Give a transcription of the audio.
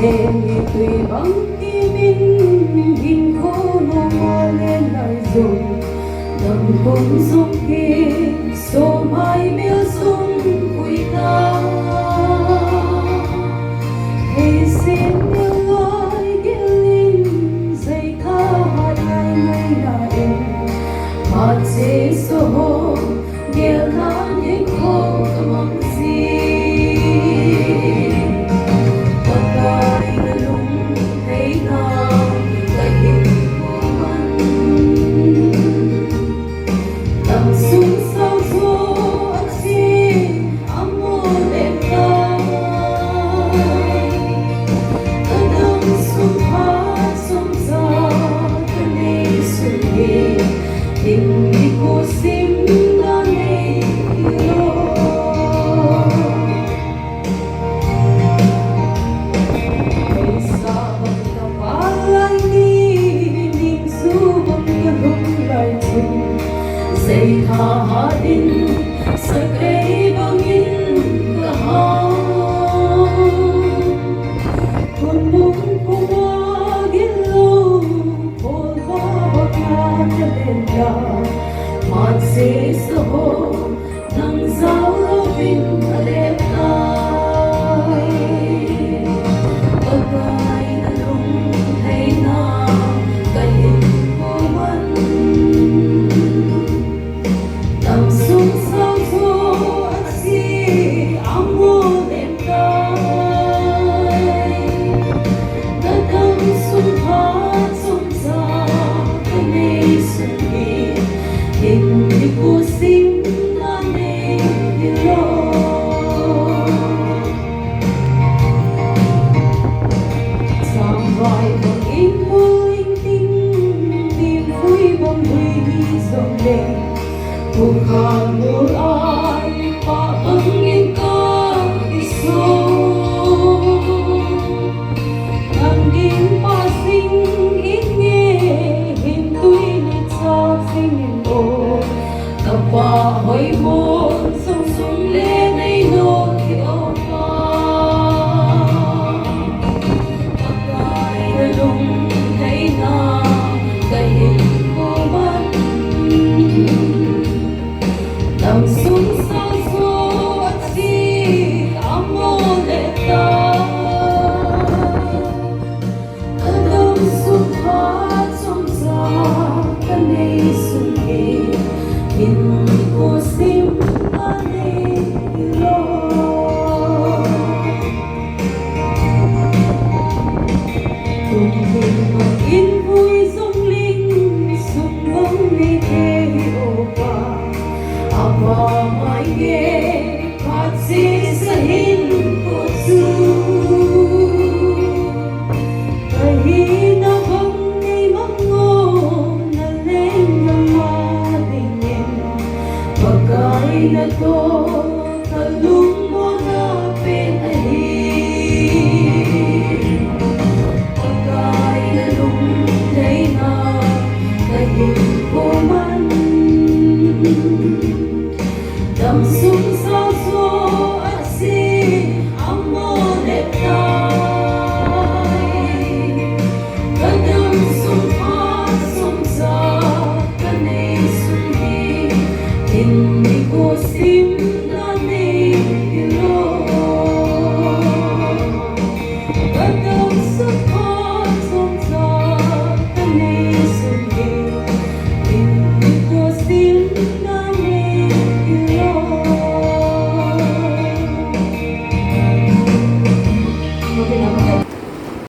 để tùy vắng khi mình nhìn khô nó mơ lên lại rồi đầm cũng dung khi số mai miêu dung vui ta hãy xin yêu ơi kia linh dây tha hạt ngày ngày là em hạt dễ số nghĩa là những khô mong gì dây tha din sa kay bangin kahang kung mong pumagin lo kung babagyan na benda magsisaho ng zawin aletay pagkay nalunghay na kahin mo man sung sao số si áo mô đêm tay ta tâm sung hát sung ra cái này sung đi hình như cô xin ta nên đi lo sang vai bằng in mô linh tinh niềm vui bông huy dòng đêm bukan mulai paengin iso nanging pasing inge hintui ni sa singin o kapahoy mo sung sung le nay no ki opa pagkay nalung hay na kahin ko man tâm sung sao số si amore ta tâm sung hát sung sa cái này sung đi in cô sim ane lo cùng tình bằng in vui dung linh sung bóng đi thế opa apa maige patsi sahin kutsu kahina bang ngay mango na leng ng madingin pagkay na to talong mo na pinahin pagkay na lumday na kahin ko man tâm sung sao số si amore tay ta tâm sung hát sung sa cái này sung đi